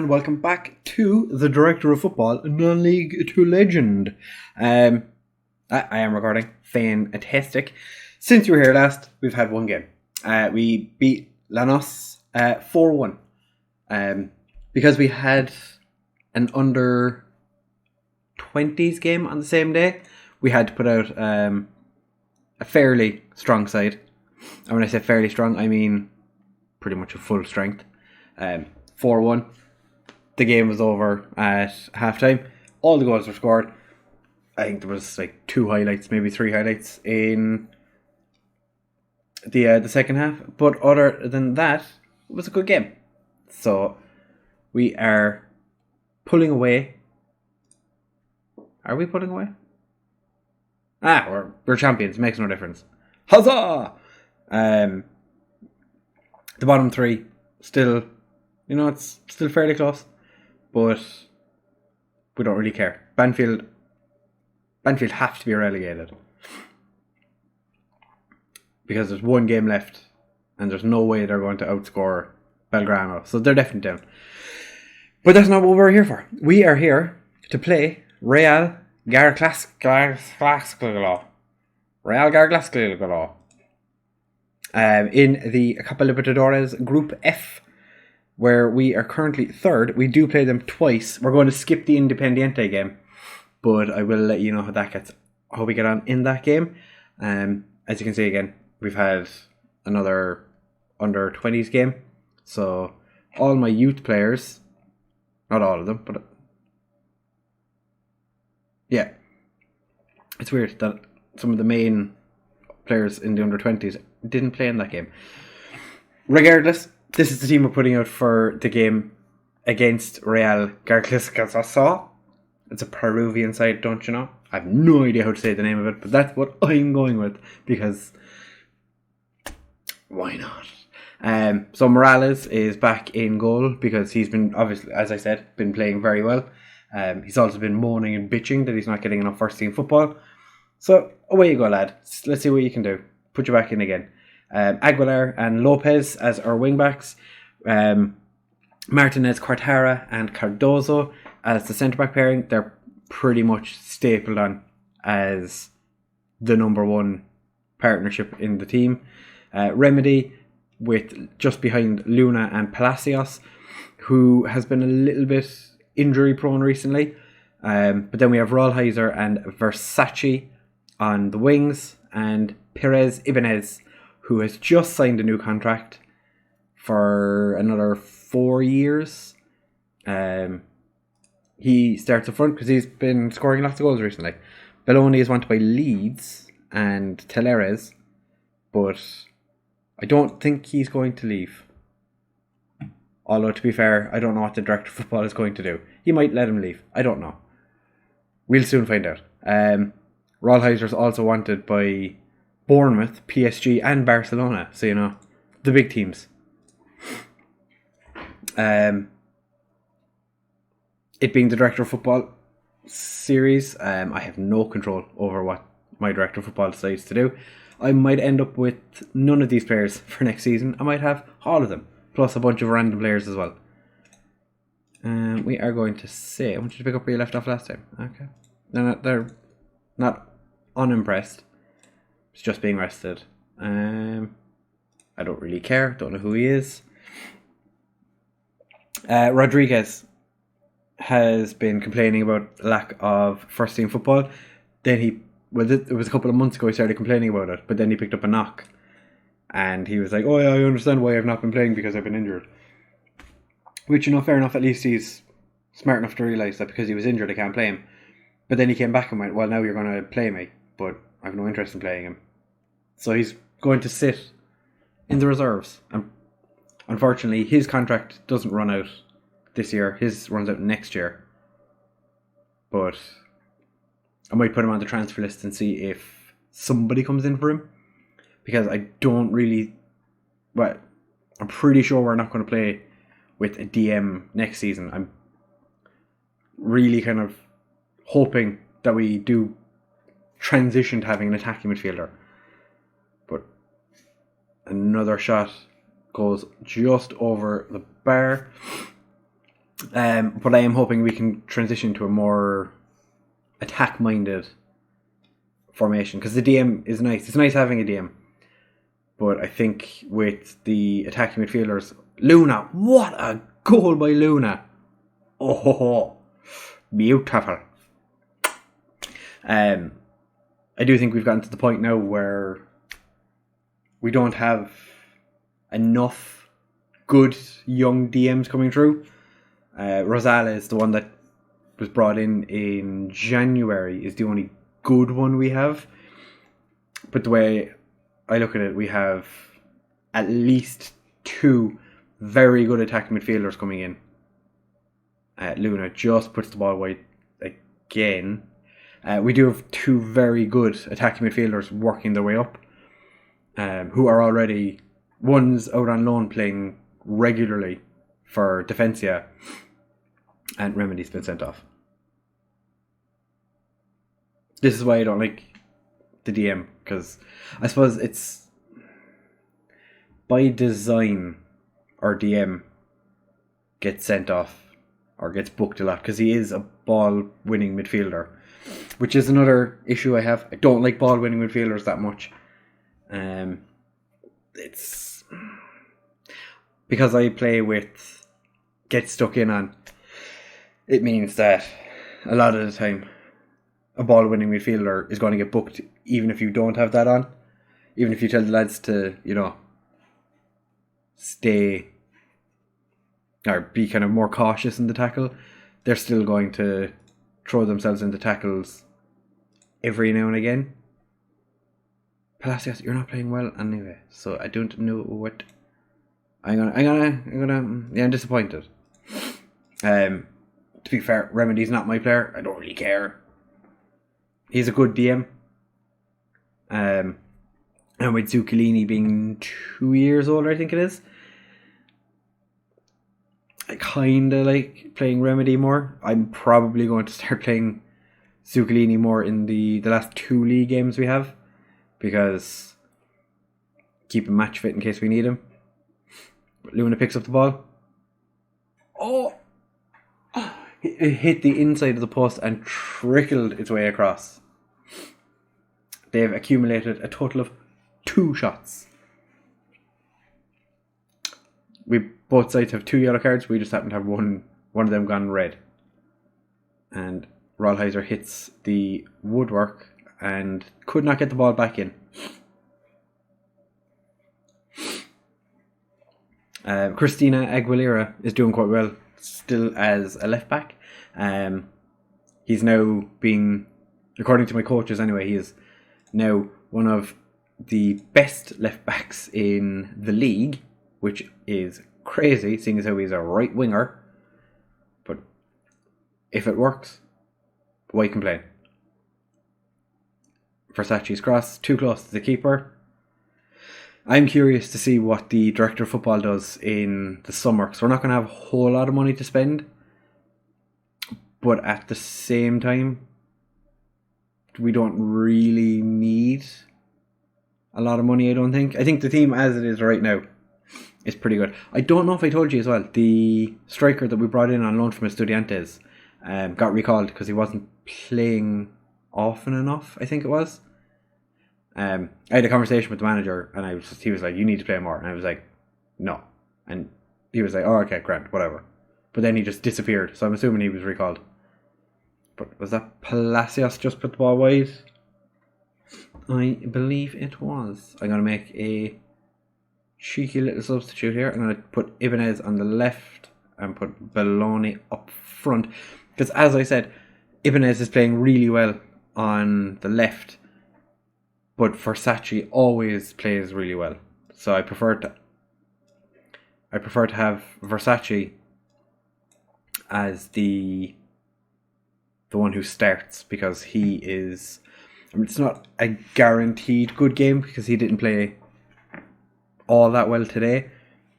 and welcome back to the Director of Football, Non-League 2 Legend. I am recording, fantastic. Since you were here last, we've had one game. We beat Lanús 4-1. Because we had an under 20s game on the same day, we had to put out a fairly strong side. And when I say fairly strong, I mean pretty much a full strength. 4-1. The game was over at halftime. All the goals were scored. I think there was like 2 highlights, maybe 3 highlights in the second half. But other than that, it was a good game. So we are pulling away. Are we pulling away? We're champions. Makes no difference. Huzzah! The bottom 3 still, it's still fairly close, but we don't really care. Banfield have to be relegated because there's one game left and there's no way they're going to outscore Belgrano, so they're definitely down. But that's not what we're here for. We are here to play Real Garcilaso. In the Copa Libertadores Group F, where we are currently third. We do play them twice. We're going to skip the Independiente game, but I will let you know how we get on in that game. As you can see again, we've had another under 20s game. So all my youth players, not all of them, but yeah, it's weird that some of the main players in the under 20s didn't play in that game. Regardless, this is the team we're putting out for the game against Real Garcilaso. It's a Peruvian side, don't you know? I have no idea how to say the name of it, but that's what I'm going with because why not? So Morales is back in goal because he's been, obviously, as I said, been playing very well. He's also been moaning and bitching that he's not getting enough first team football. So away you go, lad. Let's see what you can do. Put you back in again. Aguilar and Lopez as our wingbacks. Martinez, Quartara and Cardozo as the centre-back pairing. They're pretty much stapled on as the number one partnership in the team. Remedy with just behind Luna and Palacios, who has been a little bit injury prone recently. But then we have Rollheiser and Versace on the wings, and Perez Ibanez, who has just signed a new contract for another 4 years. He starts up front because he's been scoring lots of goals recently. Belloni is wanted by Leeds and Teleres, but I don't think he's going to leave. Although, to be fair, I don't know what the director of football is going to do. He might let him leave. I don't know. We'll soon find out. Rollheiser is also wanted by Bournemouth, PSG and Barcelona. So, the big teams. It being the director of football series, I have no control over what my director of football decides to do. I might end up with none of these players for next season. I might have all of them, plus a bunch of random players as well. We are going to say, I want you to pick up where you left off last time. Okay. They're not unimpressed. It's just being rested. I don't really care. Don't know who he is. Rodriguez has been complaining about lack of first team football. Then it was a couple of months ago he started complaining about it, but then he picked up a knock. And he was like, oh yeah, I understand why I've not been playing because I've been injured. Which, fair enough, at least he's smart enough to realise that because he was injured I can't play him. But then he came back and went, well, now you're going to play me, but I have no interest in playing him. So he's going to sit in the reserves. And unfortunately, his contract doesn't run out this year. His runs out next year. But I might put him on the transfer list and see if somebody comes in for him. Because I don't really... Well, I'm pretty sure we're not going to play with a DM next season. I'm really kind of hoping that we do transition to having an attacking midfielder. But another shot goes just over the bar. But I am hoping we can transition to a more attack-minded formation, because the DM is nice. It's nice having a DM. But I think with the attacking midfielders, Luna, what a goal by Luna. Oh, beautiful. I do think we've gotten to the point now where we don't have enough good young DMs coming through. Rosales, the one that was brought in January, is the only good one we have. But the way I look at it, we have at least 2 very good attacking midfielders coming in. Luna just puts the ball wide again. We do have 2 very good attacking midfielders working their way up, who are already, one's out on loan playing regularly for Defensia, and Remedy's been sent off. This is why I don't like the DM, because I suppose it's by design our DM gets sent off or gets booked a lot because he is a ball winning midfielder, which is another issue I have. I don't like ball winning midfielders that much. It's because I play with get stuck in on. It means that a lot of the time a ball winning midfielder is going to get booked even if you don't have that on. Even if you tell the lads to, stay or be kind of more cautious in the tackle, they're still going to throw themselves into tackles every now and again. Palacios, you're not playing well anyway, so I don't know what I'm disappointed. To be fair, Remedy's not my player. I don't really care. He's a good DM. And with Zuccolini being 2 years older, I think it is, I kind of like playing Remedy more. I'm probably going to start playing Zuccolini more in the last 2 league games we have, because keep him match fit in case we need him. Luna picks up the ball. Oh! It hit the inside of the post and trickled its way across. They've accumulated a total of 2 shots. Both sides have 2 yellow cards. We just happen to have one of them gone red. And Rollheiser hits the woodwork and could not get the ball back in. Christina Aguilera is doing quite well still as a left back. He's now being, according to my coaches anyway, he is now one of the best left backs in the league, which is crazy seeing as how he's a right winger. But if it works, why complain? Versace's cross, too close to the keeper. I'm curious to see what the director of football does in the summer, because we're not going to have a whole lot of money to spend. But at the same time, we don't really need a lot of money, I don't think. I think the team as it is right now is pretty good. I don't know if I told you as well, the striker that we brought in on loan from Estudiantes got recalled because he wasn't playing often enough, I think it was. I had a conversation with the manager and he was like, you need to play more. And I was like, no. And he was like, oh, okay, grand, whatever. But then he just disappeared, so I'm assuming he was recalled. But was that Palacios just put the ball wide? I believe it was. I'm going to make a cheeky little substitute here. I'm going to put Ibanez on the left and put Belloni up front. Because as I said, Ibanez is playing really well on the left, but Versace always plays really well. So I prefer to have Versace as the one who starts, because he is, it's not a guaranteed good game because he didn't play all that well today,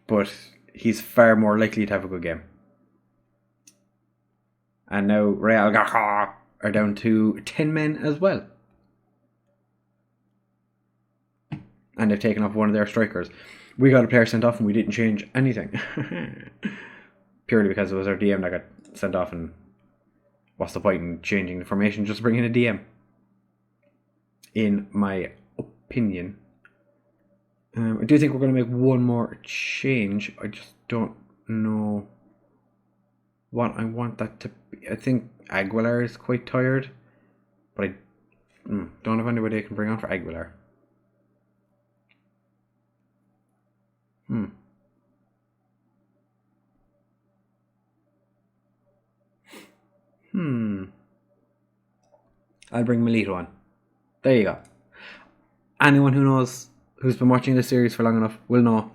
but he's far more likely to have a good game. And now Real Garcilaso are down to 10 men as well. And they've taken off one of their strikers. We got a player sent off and we didn't change anything. purely because it was our DM that got sent off, and what's the point in changing the formation? Just bring in a DM. In my opinion. I do think we're going to make one more change. I just don't know what I want that to be. I think Aguilar is quite tired, but I don't have anybody I can bring on for Aguilar. I'll bring Melito on. There you go. Anyone who knows, who's been watching this series for long enough, will know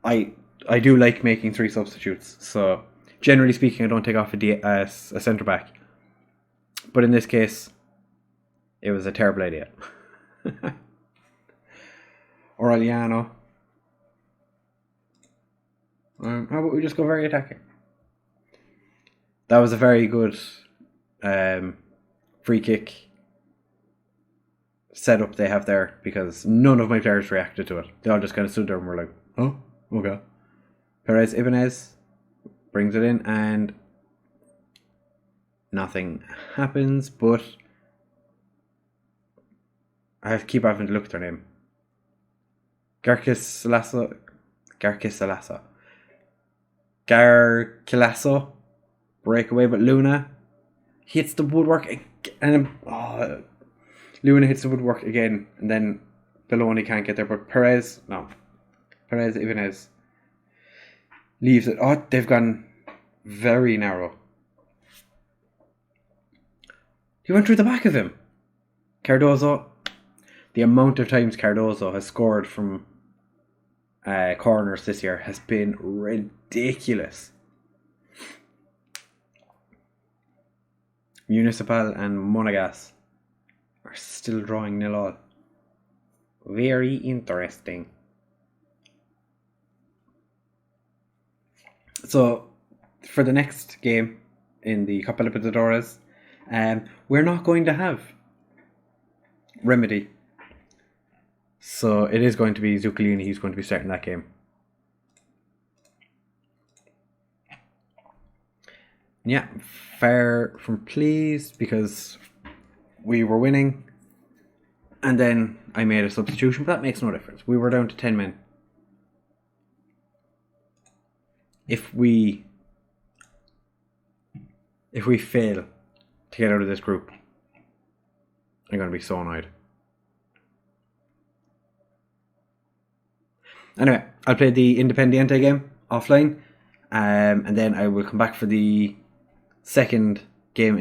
I do like making 3 substitutes. So generally speaking, I don't take off a centre back. But in this case, it was a terrible idea. Aureliano. How about we just go very attacking? That was a very good free kick setup they have there, because none of my players reacted to it. They all just kind of stood there and were like, oh, okay. Perez Ibanez brings it in and nothing happens, but I have to keep having to look at their name. Garcilaso. Breakaway, but Luna hits the woodwork and Luna hits the woodwork again, and then Belloni can't get there, but Perez Ibanez leaves it. Oh, they've gone very narrow. He went through the back of him. Cardozo. The amount of times Cardozo has scored from corners this year has been ridiculous. Municipal and Monegas are still drawing 0-0. Very interesting. So, for the next game in the Copa Libertadores, we're not going to have Remedy. So, it is going to be Zuccolini who's going to be starting that game. Yeah, far from pleased because we were winning and then I made a substitution, but that makes no difference. We were down to 10 men. If we fail to get out of this group, I'm going to be so annoyed. Anyway, I'll play the Independiente game offline, and then I will come back for the second game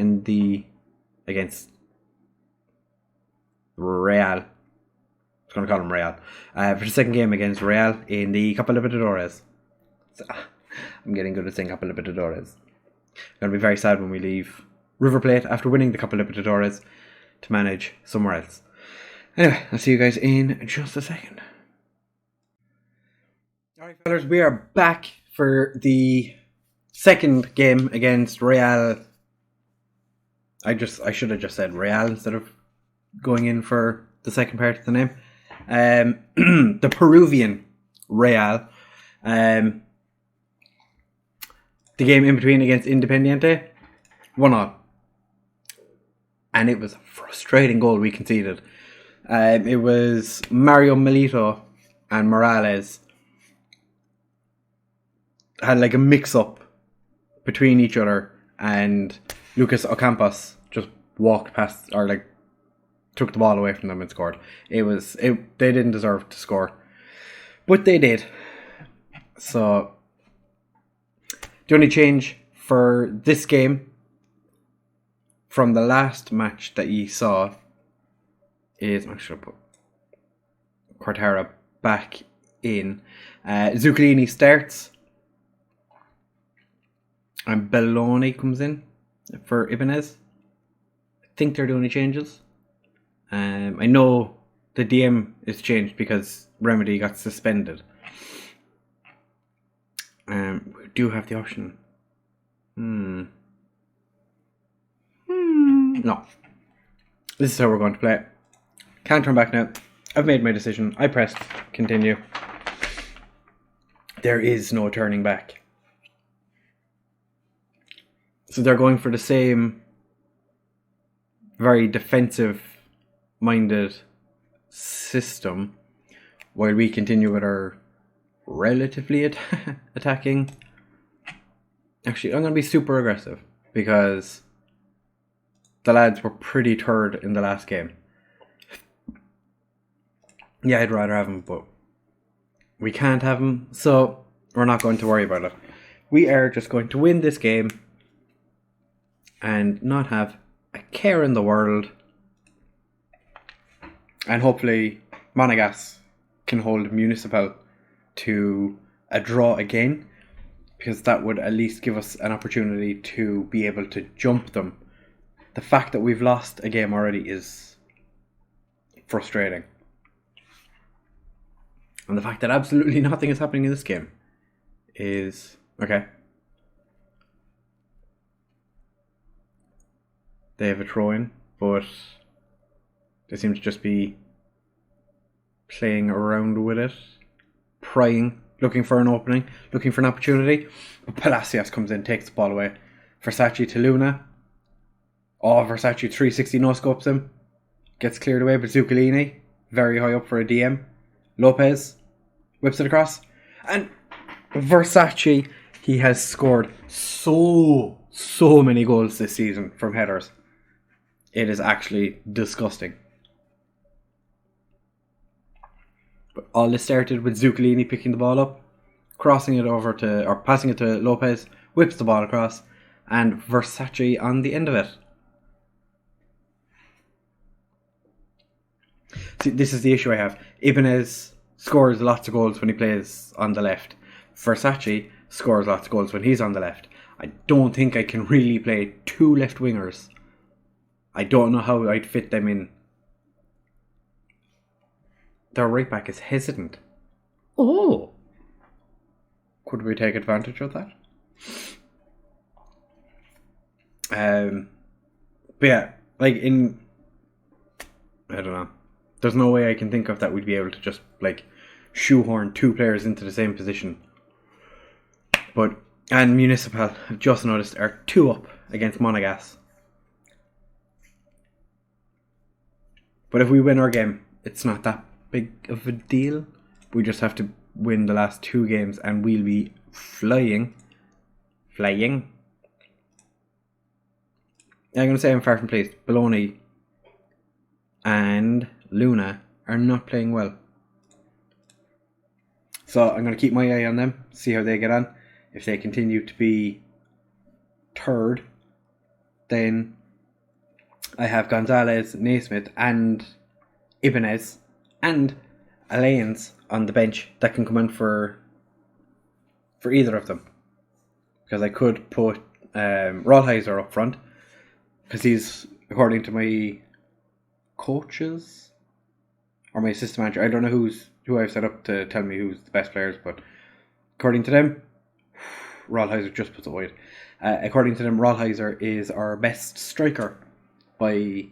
against Real. I was going to call them Real. For the second game against Real in the Copa Libertadores. So, I'm getting good at saying Copa Libertadores. I'm going to be very sad when we leave River Plate after winning the Copa Libertadores to manage somewhere else. Anyway, I'll see you guys in just a second. Alright, fellas, we are back for the second game against Real. I should have just said Real instead of going in for the second part of the name. The Peruvian Real. The game in between against Independiente, 1-0. And it was a frustrating goal we conceded. It was Mario Milito and Morales had like a mix-up between each other, and Lucas Ocampos just walked past, or like took the ball away from them and scored. They didn't deserve to score, but they did. So the only change for this game from the last match that you saw is, I'm sure put Quartara back in. Zuccolini starts and Belloni comes in for Ibanez. I think they're the only changes. I know the DM is changed because Remedy got suspended. We do have the option. No. This is how we're going to play it. Can't turn back now. I've made my decision. I pressed continue. There is no turning back. So they're going for the same very defensive-minded system while we continue with our relatively attacking. Actually, I'm going to be super aggressive because the lads were pretty turd in the last game. Yeah, I'd rather have them, but we can't have them, so we're not going to worry about it. We are just going to win this game and not have a care in the world. And hopefully Monegas can hold Municipal to a draw again, because that would at least give us an opportunity to be able to jump them. The fact that we've lost a game already is frustrating. And the fact that absolutely nothing is happening in this game is... Okay. They have a throw-in, but they seem to just be playing around with it. Prying, looking for an opening, looking for an opportunity. But Palacios comes in, takes the ball away. Versace to Luna. Oh, Versace 360 no-scopes him. Gets cleared away by Zuccolini. Very high up for a DM. Lopez whips it across. And Versace, he has scored so many goals this season from headers. It is actually disgusting. But all this started with Zuccolini picking the ball up, crossing it over to, or passing it to Lopez, whips the ball across, and Versace on the end of it. See, this is the issue I have. Ibanez scores lots of goals when he plays on the left. Versace scores lots of goals when he's on the left. I don't think I can really play two left wingers. I don't know how I'd fit them in. Their right back is hesitant. Oh! Could we take advantage of that? But yeah, like in... I don't know. There's no way I can think of that we'd be able to just like shoehorn two players into the same position. But, and Municipal, I've just noticed, are 2 up against Monegas. But if we win our game, it's not that big of a deal. We just have to win the last 2 games and we'll be flying. I'm going to say I'm far from pleased. Bologna and Luna are not playing well. So I'm going to keep my eye on them, see how they get on. If they continue to be third, then I have Gonzalez, Naismith and Ibanez and Alains on the bench that can come in for either of them. Because I could put Rollheiser up front, because he's, according to my coaches or my assistant manager, I don't know who I've set up to tell me who's the best players, but according to them, Rollheiser just puts it wide. According to them, Rollheiser is our best striker by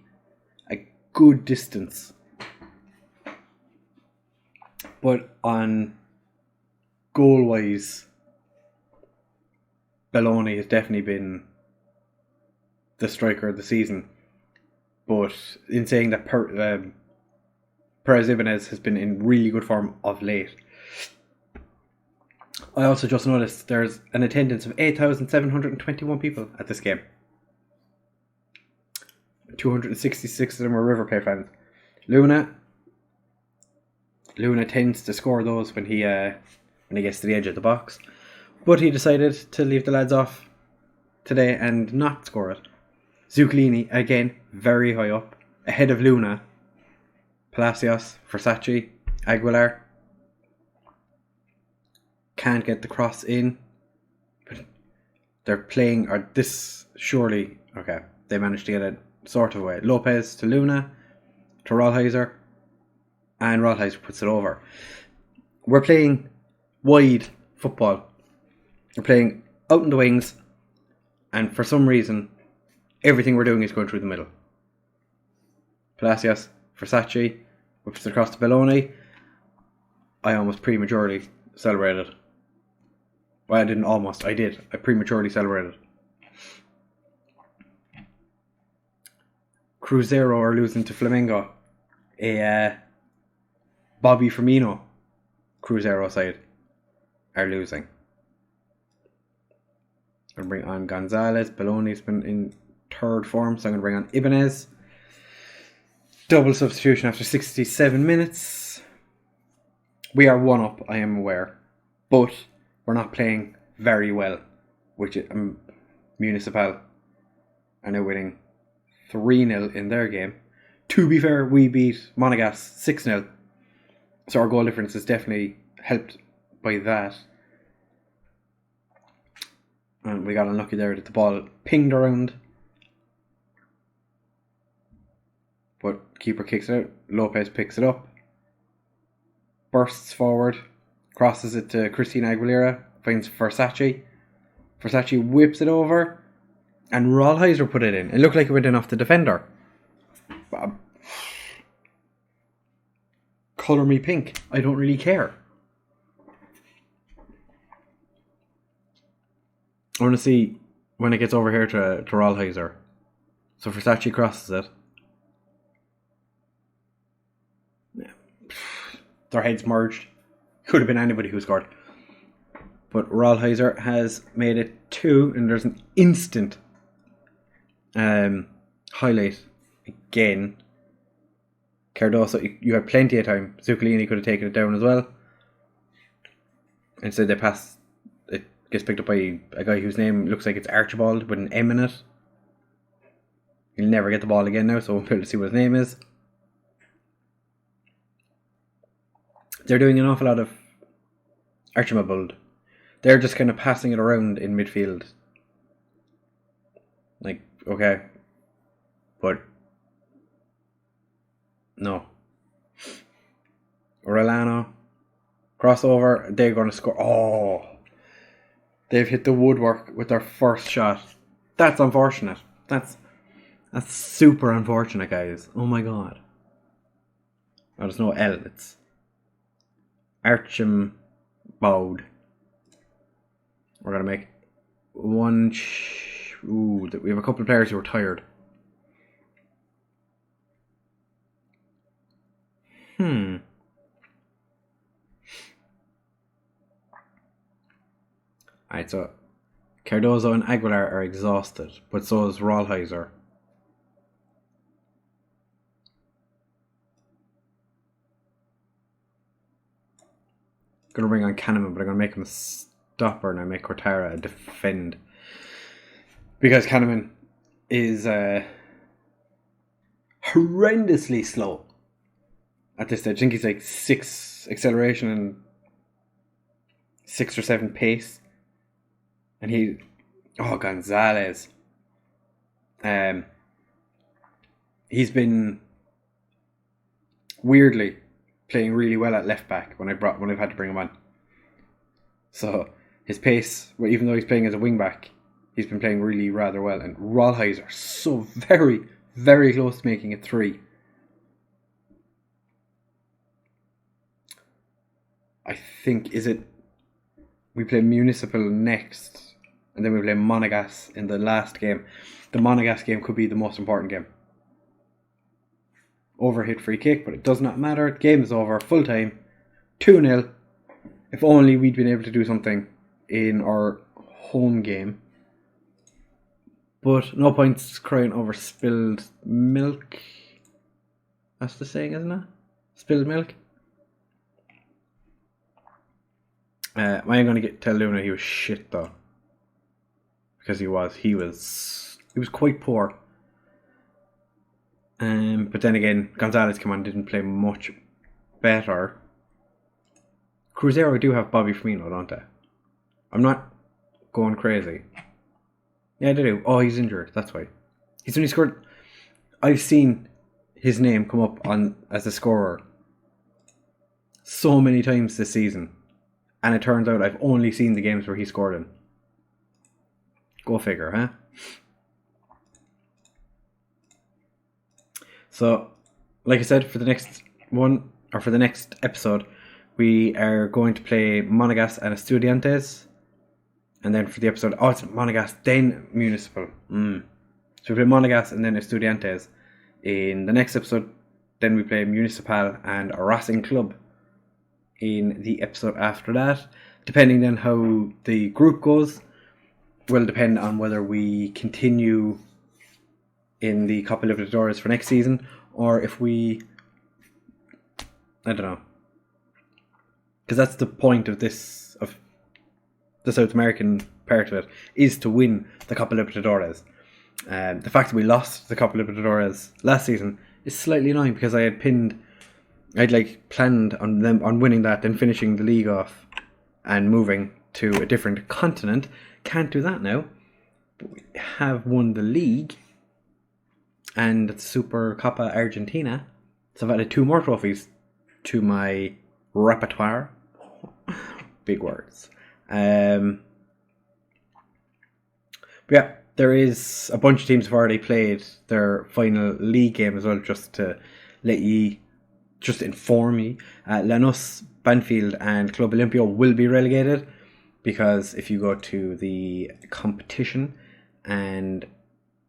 a good distance. But on goal-wise, Bologna has definitely been the striker of the season. But in saying that, Perez Ibanez has been in really good form of late. I also just noticed there's an attendance of 8,721 people at this game. 266 of them are River Plate fans. Luna tends to score those when he gets to the edge of the box. But he decided to leave the lads off today and not score it. Zuccolini, again, very high up, ahead of Luna. Palacios, Versace, Aguilar. Can't get the cross in. But they're playing, or this, surely, okay, they managed to get it sort of away. Lopez to Luna, to Rollheiser, and Rollheiser puts it over. We're playing wide football. We're playing out in the wings, and for some reason, everything we're doing is going through the middle. Palacios, Versace, whips it across to Bologna. I almost prematurely celebrated. Well, I didn't almost, I did. I prematurely celebrated. Cruzeiro are losing to Flamengo. A Bobby Firmino Cruzeiro side are losing. I'm going to bring on Gonzalez. Belloni's been in third form, so I'm going to bring on Ibanez. Double substitution after 67 minutes. We are 1-up, I am aware. But we're not playing very well. Which Municipal are now winning 3-0 in their game. To be fair, we beat Monegas 6-0. So our goal difference is definitely helped by that. And we got unlucky there that the ball pinged around. But keeper kicks it out. Lopez picks it up. Bursts forward. Crosses it to Cristina Aguilera. Finds Versace. Versace whips it over. And Rollheiser put it in. It looked like it went in off the defender. Colour me pink. I don't really care. I want to see when it gets over here to Rollheiser. So Versace crosses it. Yeah. Their heads merged. Could have been anybody who scored. But Rollheiser has made it 2, and there's an instant highlight again. Cardoso, you had plenty of time. Zuccolini could have taken it down as well. Instead they pass. It gets picked up by a guy whose name looks like it's Archibald with an M in it. He'll never get the ball again now, so we'll be able to see what his name is. They're doing an awful lot of Archibald. They're just kind of passing it around in midfield. Like, okay. But no. Orellano. Crossover. They're going to score. Oh. They've hit the woodwork with their first shot. That's unfortunate. That's super unfortunate, guys. Oh my god. Oh, there's no L. It's Archibald. We're going to make one... Ooh, we have a couple of players who are tired. Alright, so Cardozo and Aguilar are exhausted, but so is Rollheiser. Going to bring on Kahneman, but I'm going to make him a stopper and I make Cortara a defend. Because Kahneman is horrendously slow at this stage. I think he's like 6 acceleration and 6 or 7 pace. And Gonzalez. He's been weirdly playing really well at left back when I've had to bring him on. So his pace, well, even though he's playing as a wing back, he's been playing really rather well. And Rollheiser so very, very close to making it 3. I think, we play Municipal next, and then we play Monegas in the last game. The Monegas game could be the most important game. Overhit free kick, but it does not matter. The game is over, full time, 2-0. If only we'd been able to do something in our home game. But no points crying over spilled milk. That's the saying, isn't it? Spilled milk. I am going to tell Luna he was shit though. Because he was quite poor. But then again, Gonzalez came on, didn't play much better. Cruzeiro do have Bobby Firmino, don't they? I'm not going crazy. Yeah, they do. Oh, he's injured. That's why. He's only scored. I've seen his name come up as a scorer so many times this season, and it turns out I've only seen the games where he scored in. Go figure, huh? So, like I said, for the next episode, we are going to play Monegas and Estudiantes. And then for the episode, it's Monegas, then Municipal. So we play Monegas and then Estudiantes. in the next episode. Then we play Municipal and Racing Club in the episode after that. Depending on how the group goes, will depend on whether we continue in the Copa Libertadores for next season, or if we... I don't know. Because that's the point of this, of the South American part of it, is to win the Copa Libertadores. The fact that we lost the Copa Libertadores last season is slightly annoying, because I'd planned on winning that, then finishing the league off and moving to a different continent. Can't do that now. But we have won the league and the Super Copa Argentina, so I've added 2 more trophies to my repertoire. Big words. But yeah, there is a bunch of teams who've already played their final league game as well, just to inform you. Lanús, Banfield and Club Olimpio will be relegated, because if you go to the competition and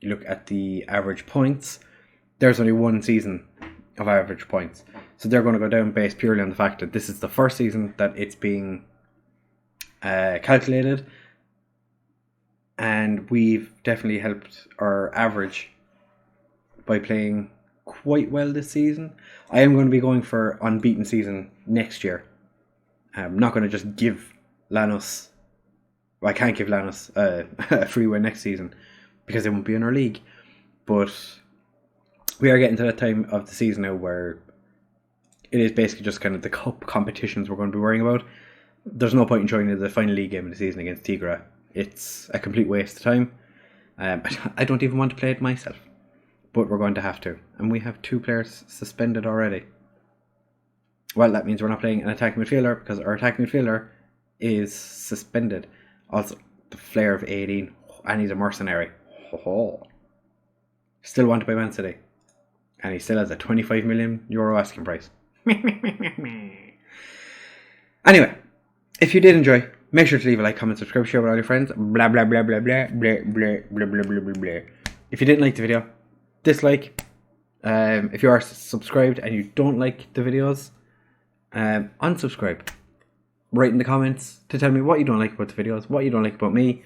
you look at the average points, there's only one season of average points. So they're going to go down based purely on the fact that this is the first season that it's being calculated. And we've definitely helped our average by playing quite well this season. I am going to be going for unbeaten season next year. I'm not going to just give Lanús... Well, I can't give Lanús a free win next season, because they won't be in our league. But we are getting to that time of the season now where it is basically just kind of the cup competitions we're going to be worrying about. There's no point in joining the final league game of the season against Tigre. It's a complete waste of time. I don't even want to play it myself, but we're going to have to. And we have 2 players suspended already. Well, that means we're not playing an attacking midfielder, because our attacking midfielder is suspended. Also, the Flair of 18, and he's a mercenary. Still wanted by Man City, and he still has a €25 million asking price. Anyway, if you did enjoy, make sure to leave a like, comment, subscribe, share with all your friends. Blah blah blah blah blah blah blah blah blah blah blah blah. If you didn't like the video, dislike. If you are subscribed and you don't like the videos, unsubscribe. Write in the comments to tell me what you don't like about the videos, what you don't like about me.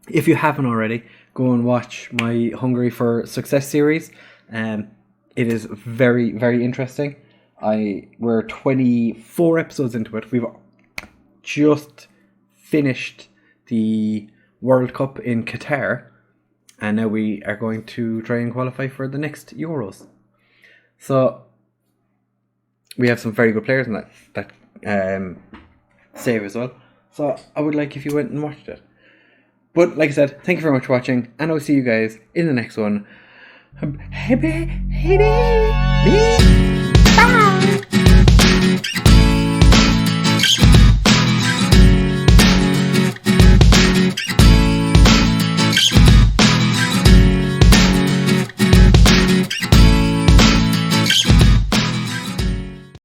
If you haven't already, go and watch my Hungry for Success series. It is very, very interesting. We're 24 episodes into it. We've just finished the World Cup in Qatar, and now we are going to try and qualify for the next Euros. So we have some very good players in that save as well. So I would like if you went and watched it. But like I said, thank you very much for watching, and I'll see you guys in the next one. Hey,